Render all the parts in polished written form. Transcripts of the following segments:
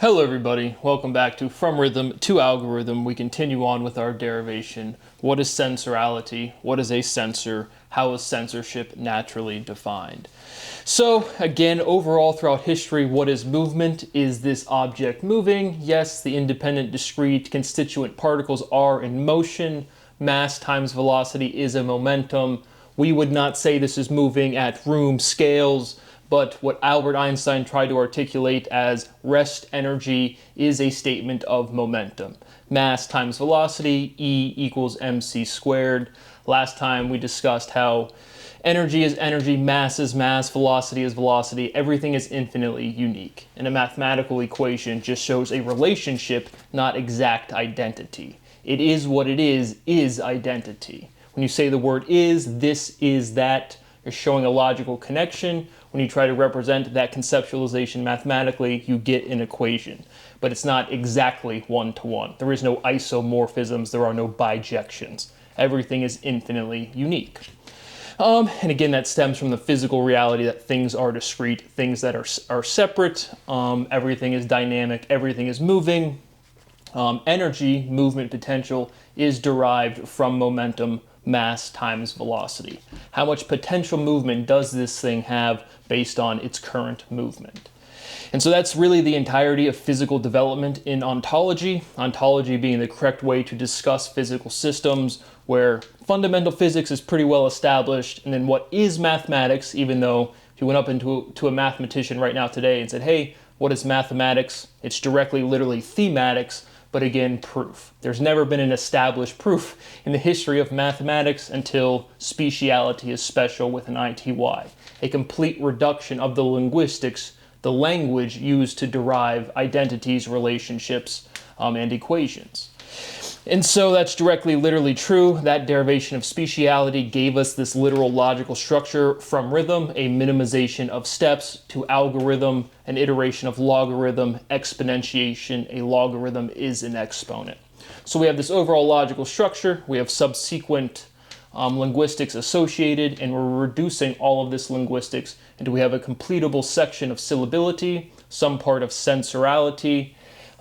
Hello everybody, welcome back to From Rhythm to Algorithm. We continue on with our derivation. What is sensorality? What is a sensor? How is censorship naturally defined? So again, overall throughout history, what is movement? Is this object moving? Yes, the independent, discrete, constituent particles are in motion. Mass times velocity is a momentum. We would not say this is moving at room scales, but what Albert Einstein tried to articulate as rest energy is a statement of momentum. Mass times velocity, E equals mc squared. Last time we discussed how energy is energy, mass is mass, velocity is velocity. Everything is infinitely unique. And a mathematical equation just shows a relationship, not exact identity. It is what it is identity. When you say the word is, this is that, you're showing a logical connection. When you try to represent that conceptualization mathematically, you get an equation. But it's not exactly one-to-one. There is no isomorphisms, there are no bijections. Everything is infinitely unique. And again, that stems from the physical reality that things are discrete, things that are separate, everything is dynamic, everything is moving. Energy, movement potential, is derived from momentum, mass times velocity. How much potential movement does this thing have based on its current movement? And so that's really the entirety of physical development in ontology. Ontology being the correct way to discuss physical systems, where fundamental physics is pretty well established, and then what is mathematics, even though if you went up to a mathematician right now today and said, hey, what is mathematics? It's directly, literally thematics, but again, proof. There's never been an established proof in the history of mathematics until speciality is special with an ITY. A complete reduction of the linguistics, the language used to derive identities, relationships, and equations. And so that's directly, literally true. That derivation of speciality gave us this literal logical structure from rhythm, a minimization of steps, to algorithm, an iteration of logarithm, exponentiation. A logarithm is an exponent. So we have this overall logical structure. We have subsequent linguistics associated, and we're reducing all of this linguistics into we have a completable section of syllability, some part of sensorality,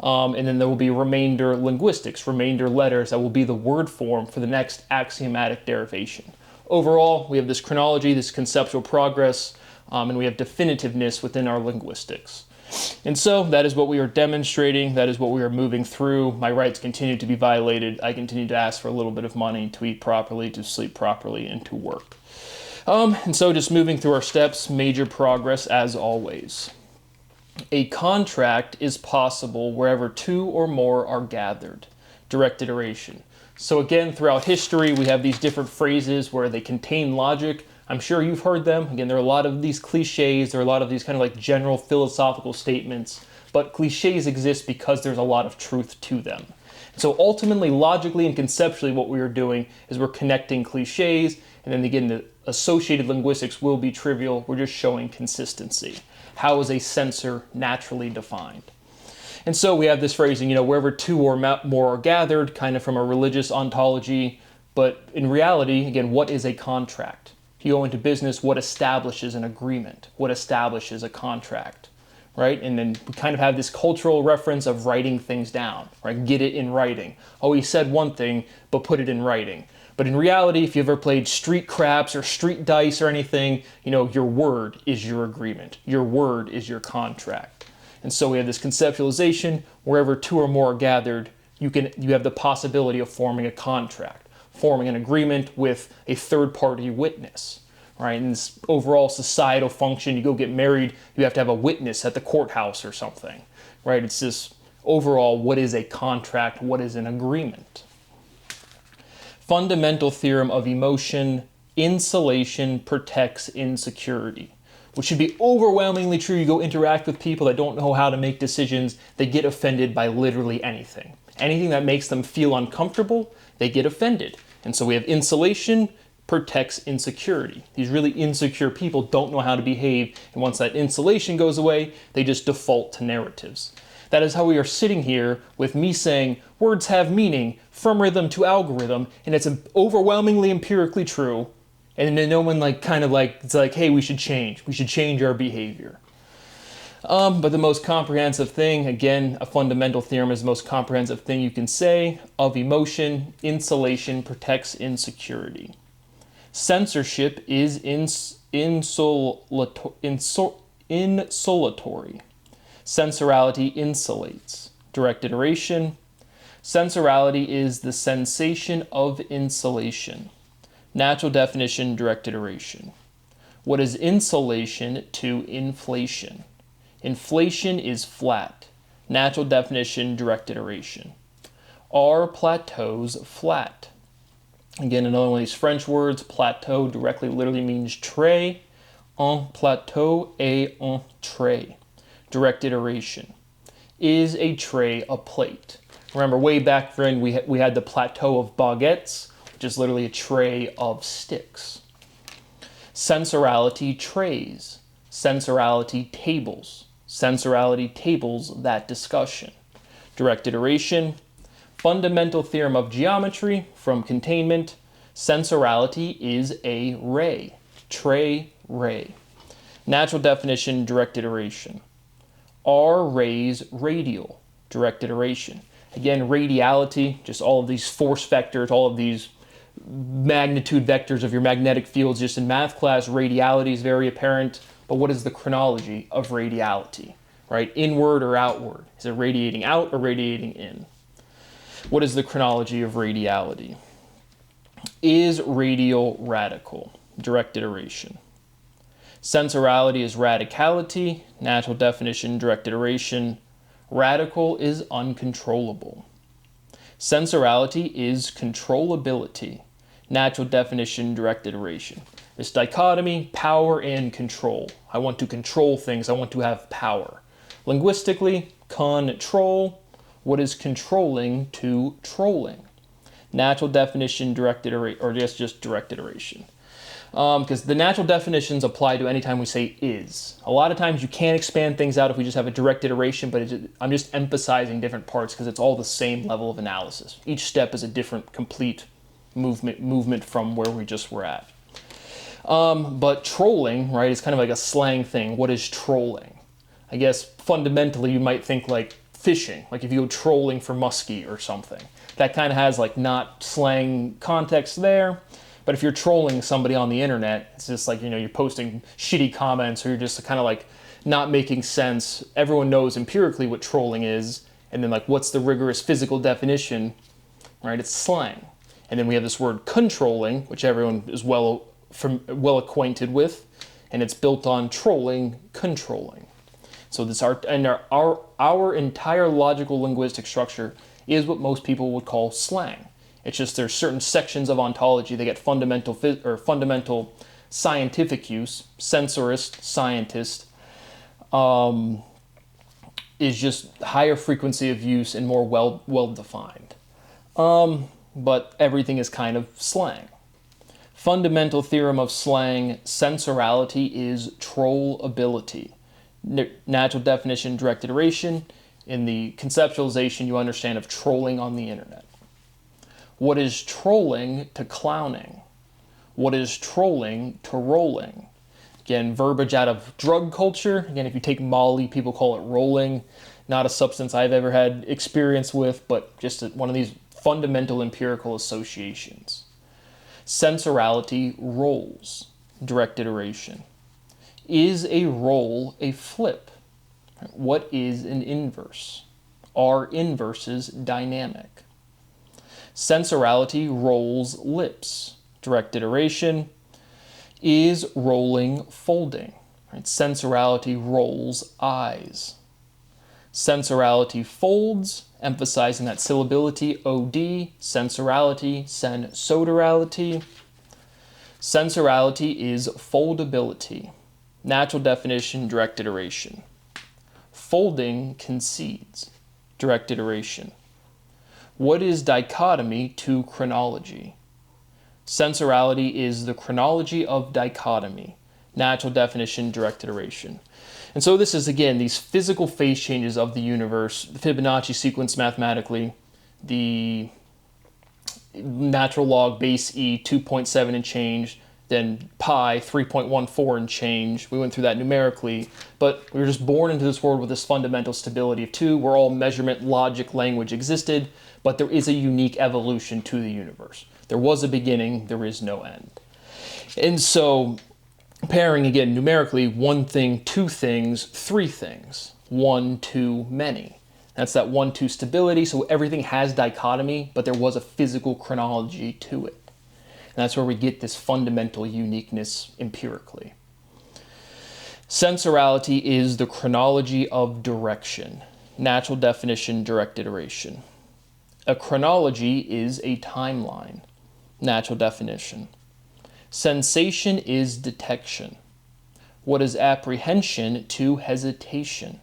and then there will be remainder linguistics, remainder letters that will be the word form for the next axiomatic derivation. Overall, we have this chronology, this conceptual progress, and we have definitiveness within our linguistics. And so that is what we are demonstrating, that is what we are moving through. My rights continue to be violated. I continue to ask for a little bit of money to eat properly, to sleep properly, and to work. And so just moving through our steps, major progress as always. A contract is possible wherever two or more are gathered. Direct iteration. So again, throughout history, we have these different phrases where they contain logic. I'm sure you've heard them. Again, there are a lot of these cliches. There are a lot of these kind of like general philosophical statements. But cliches exist because there's a lot of truth to them. So ultimately, logically and conceptually, what we are doing is we're connecting cliches. And then again, the associated linguistics will be trivial. We're just showing consistency. How is a sensor naturally defined? And so we have this phrasing, wherever two or more are gathered, kind of from a religious ontology. But in reality, again, what is a contract? If you go into business, what establishes an agreement? What establishes a contract, right? And then we kind of have this cultural reference of writing things down, right? Get it in writing. Oh, he said one thing, but put it in writing. But in reality, if you've ever played street craps or street dice or anything, your word is your agreement. Your word is your contract. And so we have this conceptualization, wherever two or more are gathered, you have the possibility of forming a contract, forming an agreement with a third-party witness, right? In this overall societal function, you go get married, you have to have a witness at the courthouse or something, right? It's this overall, what is a contract? What is an agreement? Fundamental theorem of emotion, insulation protects insecurity, which should be overwhelmingly true. You go interact with people that don't know how to make decisions, they get offended by literally anything. Anything that makes them feel uncomfortable, they get offended. And so we have insulation protects insecurity. These really insecure people don't know how to behave, and once that insulation goes away, they just default to narratives. That is how we are sitting here with me saying words have meaning from rhythm to algorithm, and it's overwhelmingly empirically true. And then no one it's like, hey, we should change our behavior. But the most comprehensive thing, again, a fundamental theorem is the most comprehensive thing you can say of emotion. Insulation protects insecurity. Censorship is insulatory. Sensorality insulates. Direct iteration. Sensorality is the sensation of insulation. Natural definition, direct iteration. What is insulation to inflation? Inflation is flat. Natural definition, direct iteration. Are plateaus flat? Again, another one of these French words. Plateau directly literally means tray. Un plateau est un tray. Direct iteration. Is a tray a plate? Remember, way back then we had the plateau of baguettes, which is literally a tray of sticks. Sensorality trays. Sensorality tables. Sensorality tables that discussion. Direct iteration. Fundamental theorem of geometry from containment. Sensorality is a ray. Tray, ray. Natural definition, direct iteration. Are rays radial? Direct iteration. Again, radiality, just all of these force vectors, all of these magnitude vectors of your magnetic fields. Just in math class, radiality is very apparent. But what is the chronology of radiality, right? Inward or outward? Is it radiating out or radiating in? What is the chronology of radiality? Is radial radical? Direct iteration. Sensorality is radicality. Natural definition, direct iteration. Radical is uncontrollable. Sensorality is controllability. Natural definition, direct iteration. This dichotomy, power and control. I want to control things. I want to have power. Linguistically, control. What is controlling to trolling? Natural definition, direct iteration, or just direct iteration. Because the natural definitions apply to any time we say is. A lot of times you can't expand things out if we just have a direct iteration, but I'm just emphasizing different parts because it's all the same level of analysis. Each step is a different, complete movement from where we just were at. But trolling, right, is kind of like a slang thing. What is trolling? I guess fundamentally you might think like fishing, like if you go trolling for muskie or something. That kind of has like not slang context there. But if you're trolling somebody on the internet, it's just like, you're posting shitty comments or you're just kind of like not making sense. Everyone knows empirically what trolling is. And then like, what's the rigorous physical definition, right? It's slang. And then we have this word controlling, which everyone is well acquainted with. And it's built on trolling, controlling. So this our entire logical linguistic structure is what most people would call slang. It's just there's certain sections of ontology that get fundamental scientific use. Sensorist, scientist, is just higher frequency of use and more well defined. But everything is kind of slang. Fundamental theorem of slang, sensorality is trollability. Natural definition, direct iteration. In the conceptualization you understand of trolling on the internet. What is trolling to clowning? What is trolling to rolling? Again, verbiage out of drug culture. Again, if you take Molly, people call it rolling. Not a substance I've ever had experience with, but just one of these fundamental empirical associations. Sensorality rolls. Direct iteration. Is a roll a flip? What is an inverse? Are inverses dynamic? Sensorality rolls lips. Direct iteration. Is rolling folding? Right? Sensorality rolls eyes. Sensorality folds, emphasizing that syllability, OD. Sensorality, sensodorality. Sensorality is foldability. Natural definition, direct iteration. Folding concedes. Direct iteration. What is dichotomy to chronology? Sensorality is the chronology of dichotomy. Natural definition, direct iteration. And so this is, again, these physical phase changes of the universe, the Fibonacci sequence mathematically, the natural log base E, 2.7 and change, then pi 3.14 and change. We went through that numerically, but we were just born into this world with this fundamental stability of 2, where all measurement, logic, language existed, but there is a unique evolution to the universe. There was a beginning, there is no end. And so, pairing again numerically, 1 thing, 2 things, 3 things, 1, 2, many. That's that 1, 2 stability, so everything has dichotomy, but there was a physical chronology to it. And that's where we get this fundamental uniqueness empirically. Sensorality is the chronology of direction. Natural definition, direct iteration. A chronology is a timeline. Natural definition. Sensation is detection. What is apprehension to hesitation?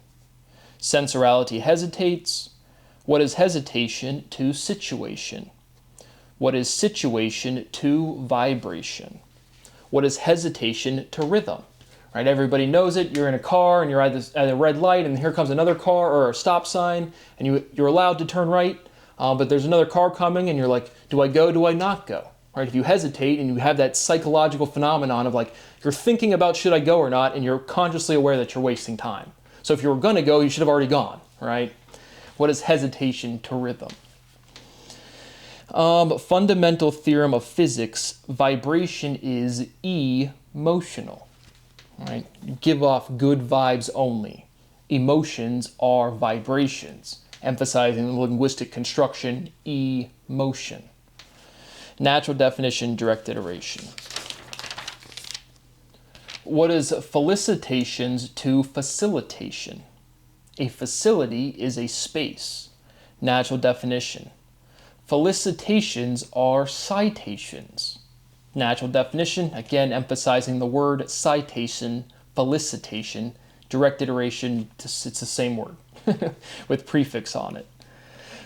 Sensorality hesitates. What is hesitation to situation? What is situation to vibration? What is hesitation to rhythm? Right? Everybody knows it. You're in a car and you're at a red light and here comes another car or a stop sign and you're allowed to turn right, but there's another car coming and you're like, do I go, do I not go? Right? If you hesitate and you have that psychological phenomenon of like, you're thinking about should I go or not, and you're consciously aware that you're wasting time. So if you were going to go, you should have already gone, right? What is hesitation to rhythm? Fundamental theorem of physics, vibration is emotional, right? You give off good vibes only. Emotions are vibrations, emphasizing the linguistic construction, emotion. Natural definition, direct iteration. What is felicitations to facilitation? A facility is a space. Natural definition. Felicitations are citations. Natural definition, again emphasizing the word citation, felicitation, direct iteration, it's the same word with prefix on it.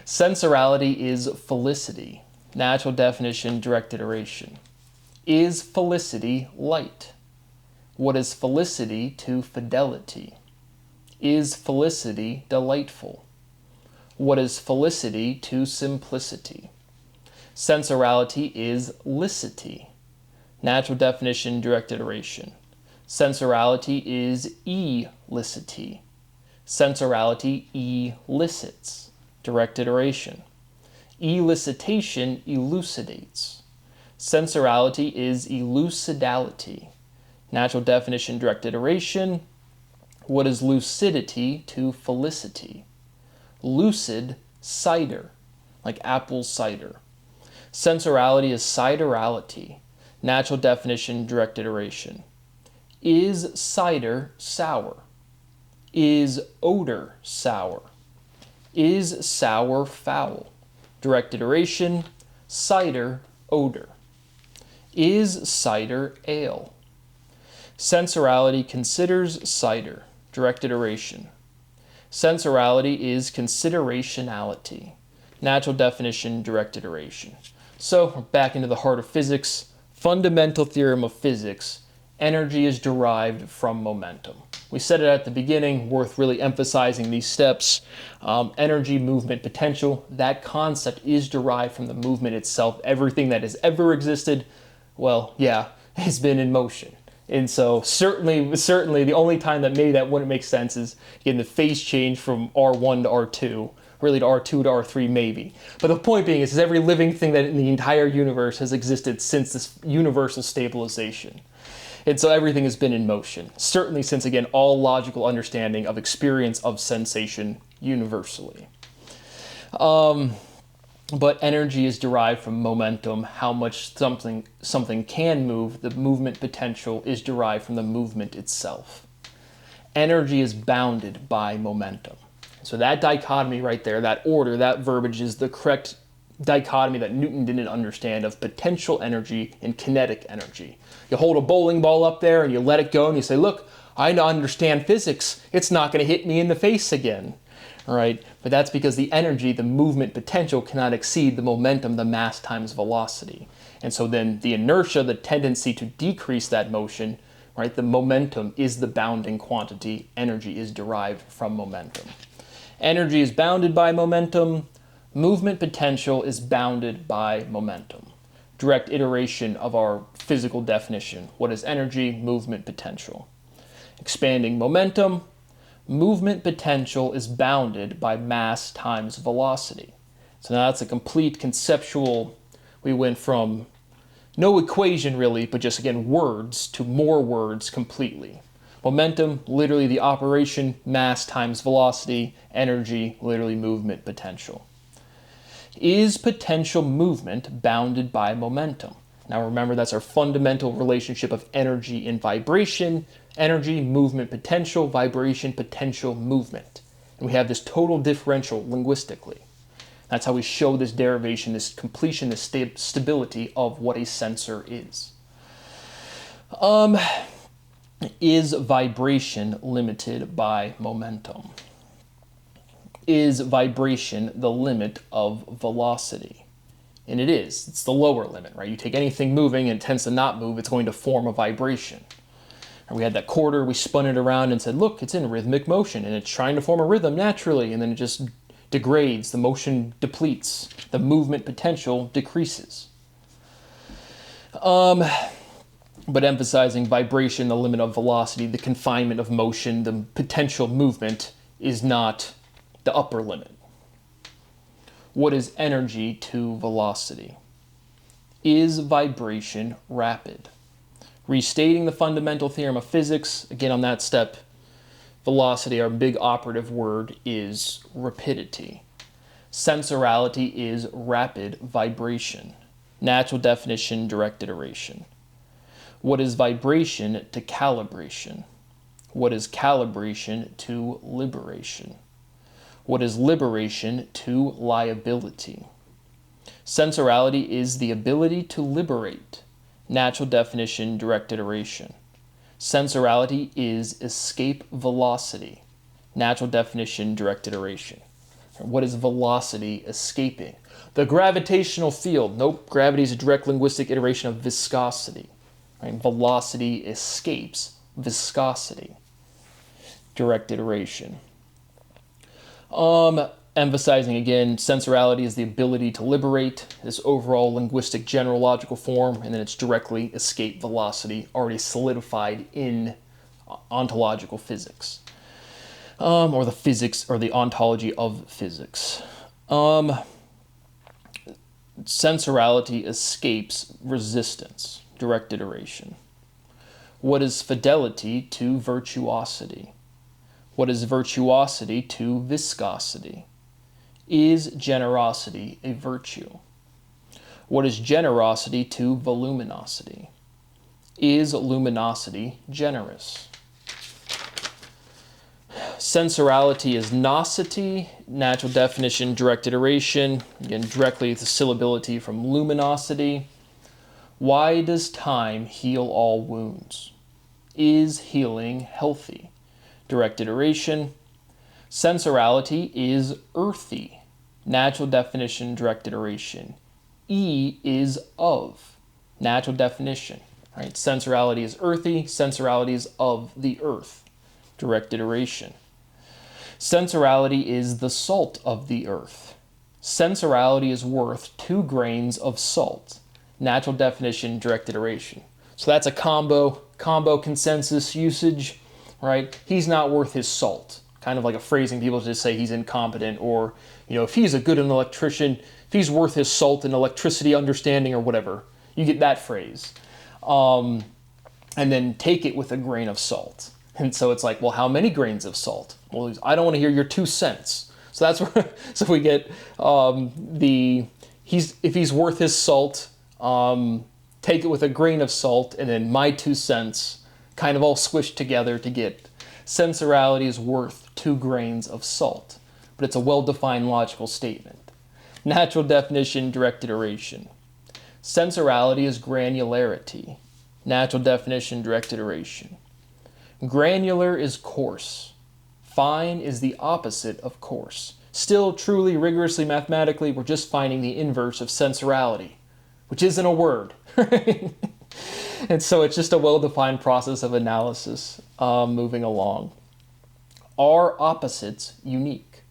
Sensorality is felicity. Natural definition, direct iteration. Is felicity light? What is felicity to fidelity? Is felicity delightful? What is felicity to simplicity? Sensorality is licity. Natural definition, direct iteration. Sensorality is elicity. Sensorality elicits. Direct iteration. Elicitation elucidates. Sensorality is elucidality. Natural definition, direct iteration. What is lucidity to felicity? Lucid cider, like apple cider. Sensorality is ciderality. Natural definition, direct iteration. Is cider sour? Is odor sour? Is sour foul? Direct iteration, cider odor. Is cider ale? Sensorality considers cider. Direct iteration. Sensorality is considerationality. Natural definition, direct iteration. So, we're back into the heart of physics. Fundamental theorem of physics. Energy is derived from momentum. We said it at the beginning, worth really emphasizing these steps. Energy, movement, potential, that concept is derived from the movement itself. Everything that has ever existed, well, yeah, has been in motion. And so certainly the only time that maybe that wouldn't make sense is in the phase change from R1 to R2, really to R2 to R3 maybe. But the point being is every living thing that in the entire universe has existed since this universal stabilization. And so everything has been in motion, certainly since, again, all logical understanding of experience of sensation universally. But energy is derived from momentum. How much something can move, the movement potential is derived from the movement itself. Energy is bounded by momentum. So that dichotomy right there, that order, that verbiage is the correct dichotomy that Newton didn't understand of potential energy and kinetic energy. You hold a bowling ball up there and you let it go and you say, look, I understand physics. It's not going to hit me in the face again. All right, but that's because the energy, the movement potential cannot exceed the momentum, the mass times velocity. And so then the inertia, the tendency to decrease that motion, right, the momentum is the bounding quantity. Energy is derived from momentum. Energy is bounded by momentum. Movement potential is bounded by momentum. Direct iteration of our physical definition. What is energy? Movement potential. Expanding momentum. Movement potential is bounded by mass times velocity. So now that's a complete conceptual, we went from no equation really, but just again words to more words completely. Momentum, literally the operation, mass times velocity, energy, literally movement potential. Is potential movement bounded by momentum? Now remember, that's our fundamental relationship of energy and vibration. Energy, movement, potential, vibration, potential, movement. And we have this total differential linguistically. That's how we show this derivation, this completion, this stability of what a sensor is. Is vibration limited by momentum? Is vibration the limit of velocity? And it is. It's the lower limit, right? You take anything moving and it tends to not move, it's going to form a vibration. And we had that quarter, we spun it around and said, look, it's in rhythmic motion and it's trying to form a rhythm naturally, and then it just degrades, the motion depletes, the movement potential decreases. But emphasizing vibration, the limit of velocity, the confinement of motion, the potential movement is not the upper limit. What is energy to velocity? Is vibration rapid? Restating the fundamental theorem of physics, again on that step, velocity, our big operative word, is rapidity. Sensorality is rapid vibration. Natural definition, direct iteration. What is vibration to calibration? What is calibration to liberation? What is liberation to liability? Sensorality is the ability to liberate. Natural definition, direct iteration. Sensorality is escape velocity. Natural definition, direct iteration. What is velocity escaping? The gravitational field. Nope, gravity is a direct linguistic iteration of viscosity. Right? Velocity escapes viscosity. Direct iteration. Emphasizing again, sensorality is the ability to liberate, this overall linguistic general logical form, and then it's directly escape velocity, already solidified in ontological physics, or the physics, or the ontology of physics. Sensorality escapes resistance, direct iteration. What is fidelity to virtuosity? What is virtuosity to viscosity? Is generosity a virtue? What is generosity to voluminosity? Is luminosity generous? Sensorality is nosity, natural definition, direct iteration. Again, directly the syllability from luminosity. Why does time heal all wounds? Is healing healthy? Direct iteration. Sensorality is earthy. Natural definition, direct iteration. E is of. Natural definition. Right? Sensorality is earthy. Sensorality is of the earth. Direct iteration. Sensorality is the salt of the earth. Sensorality is worth 2 grains of salt. Natural definition, direct iteration. So that's a combo consensus usage, right? He's not worth his salt. Kind of like a phrasing people just say he's incompetent, or, you know, if he's a good electrician, if he's worth his salt in electricity understanding or whatever, you get that phrase. And then take it with a grain of salt. And so it's like, well, how many grains of salt? Well, I don't want to hear your 2 cents. So that's where, so we get if he's worth his salt, take it with a grain of salt, and then my 2 cents, kind of all squished together to get sensorality is worth 2 grains of salt. But it's a well-defined logical statement. Natural definition, direct iteration. Sensorality is granularity. Natural definition, direct iteration. Granular is coarse. Fine is the opposite of coarse. Still, truly, rigorously, mathematically, we're just finding the inverse of sensorality, which isn't a word. And so it's just a well-defined process of analysis moving along. Are opposites unique?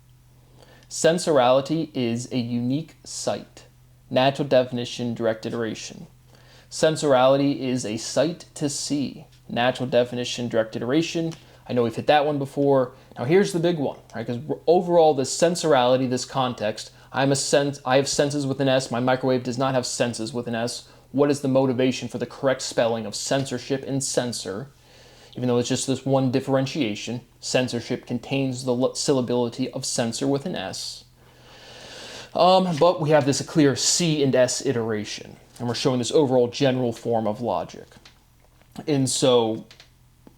Sensorality is a unique sight. Natural definition, direct iteration. Sensorality is a sight to see. Natural definition, direct iteration. I know we've hit that one before. Now here's the big one, right? Because overall, this sensorality, this context, I have senses with an S. My microwave does not have senses with an S. What is the motivation for the correct spelling of censorship and censor? Even though it's just this one differentiation, censorship contains the syllability of censor with an S. But we have this clear C and S iteration, and we're showing this overall general form of logic. And so,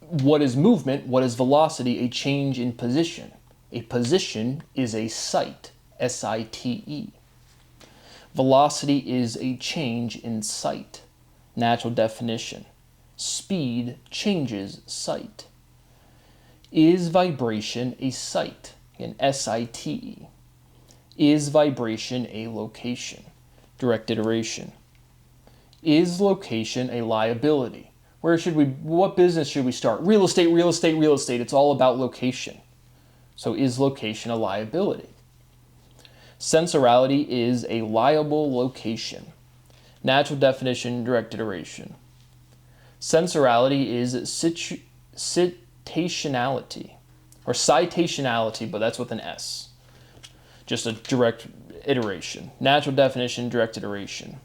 what is movement? What is velocity? A change in position. A position is a sight, S-I-T-E. Velocity is a change in sight, natural definition. Speed changes sight. Is vibration a sight? An S-I-T-E. Is vibration a location? Direct iteration. Is location a liability? What business should we start? Real estate, real estate, real estate. It's all about location. So is location a liability? Sensorality is a liable location. Natural definition, direct iteration. Sensorality is citationality, or citationality, but that's with an S. Just a direct iteration. Natural definition, direct iteration.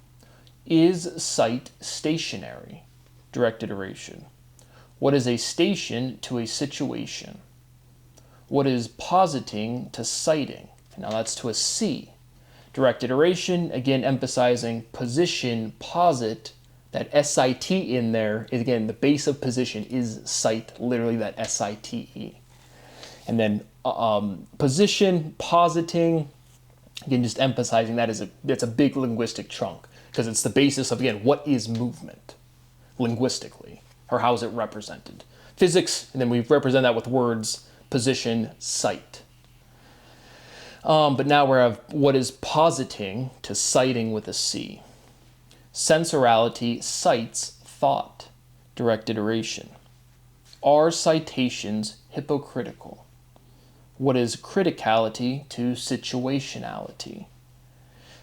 Is sight stationary? Direct iteration. What is a station to a situation? What is positing to citing? Now that's to a C. Direct iteration, again emphasizing position, posit. That S-I-T in there is, again, the base of position is sight, literally that S-I-T-E. And then position, positing, again, just emphasizing that's a big linguistic chunk because it's the basis of, again, what is movement linguistically, or how is it represented? Physics, and then we represent that with words, position, sight. But now we have what is positing to citing with a C. Sensorality cites thought, direct iteration. Are citations hypocritical? What is criticality to situationality?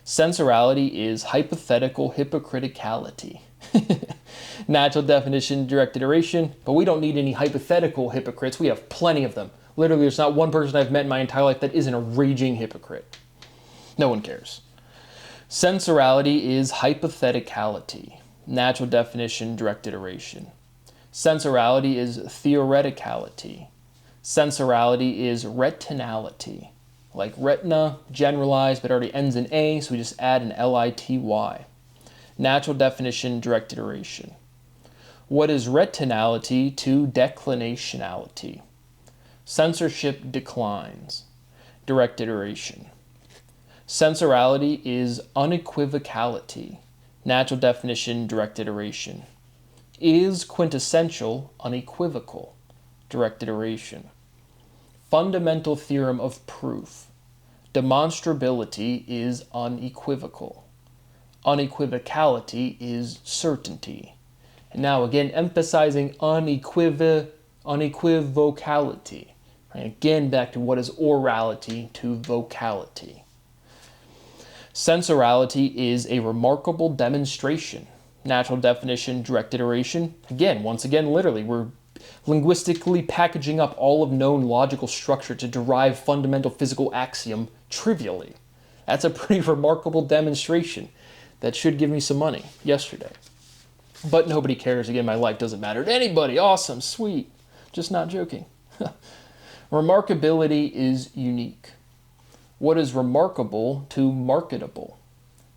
Sensorality is hypothetical hypocriticality. Natural definition, direct iteration, but we don't need any hypothetical hypocrites. We have plenty of them. Literally, there's not one person I've met in my entire life that isn't a raging hypocrite. No one cares. Sensorality is hypotheticality. Natural definition, direct iteration. Sensorality is theoreticality. Sensorality is retinality. Like retina, generalized, but already ends in A, so we just add an L-I-T-Y. Natural definition, direct iteration. What is retinality to declinationality? Censorship declines. Direct iteration. Sensorality is unequivocality. Natural definition, direct iteration. Is quintessential unequivocal? Direct iteration. Fundamental theorem of proof. Demonstrability is unequivocal. Unequivocality is certainty. And now again, emphasizing unequivocality. Right? Again, back to what is orality to vocality. Sensorality is a remarkable demonstration. Natural definition, direct iteration. Again, once again, literally, we're linguistically packaging up all of known logical structure to derive fundamental physical axiom trivially. That's a pretty remarkable demonstration. That should give me some money yesterday. But nobody cares. Again, my life doesn't matter to anybody. Awesome, sweet. Just not joking. Remarkability is unique. What is remarkable to marketable?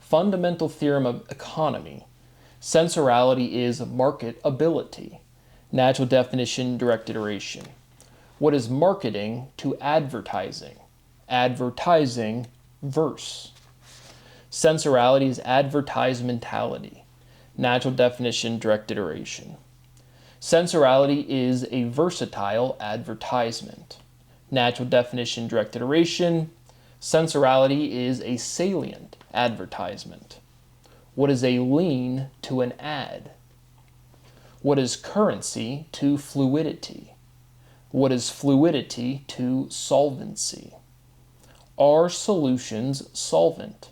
Fundamental theorem of economy. Sensorality is marketability. Natural definition, direct iteration. What is marketing to advertising? Advertising, verse. Sensorality is advertisementality. Natural definition, direct iteration. Sensorality is a versatile advertisement. Natural definition, direct iteration. Sensorality is a salient advertisement. What is a lean to an ad? What is currency to fluidity? What is fluidity to solvency? Are solutions solvent?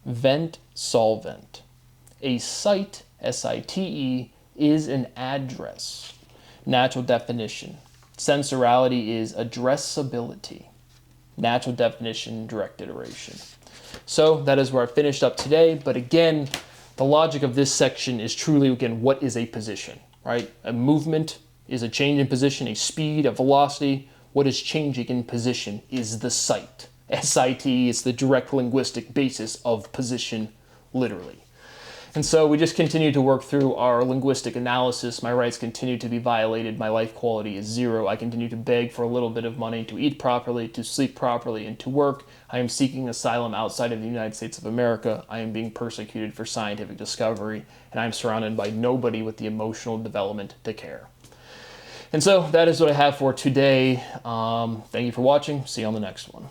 Vent solvent. A site, S-I-T-E, is an address. Natural definition. Sensorality is addressability. Natural definition, direct iteration. So that is where I finished up today. But again, the logic of this section is truly, again, what is a position, right? A movement is a change in position, a speed, a velocity. What is changing in position is the site. S-I-T is the direct linguistic basis of position, literally. And so we just continue to work through our linguistic analysis. My rights continue to be violated. My life quality is zero. I continue to beg for a little bit of money to eat properly, to sleep properly, and to work. I am seeking asylum outside of the United States of America. I am being persecuted for scientific discovery, and I'm surrounded by nobody with the emotional development to care. And so that is what I have for today. Thank you for watching. See you on the next one.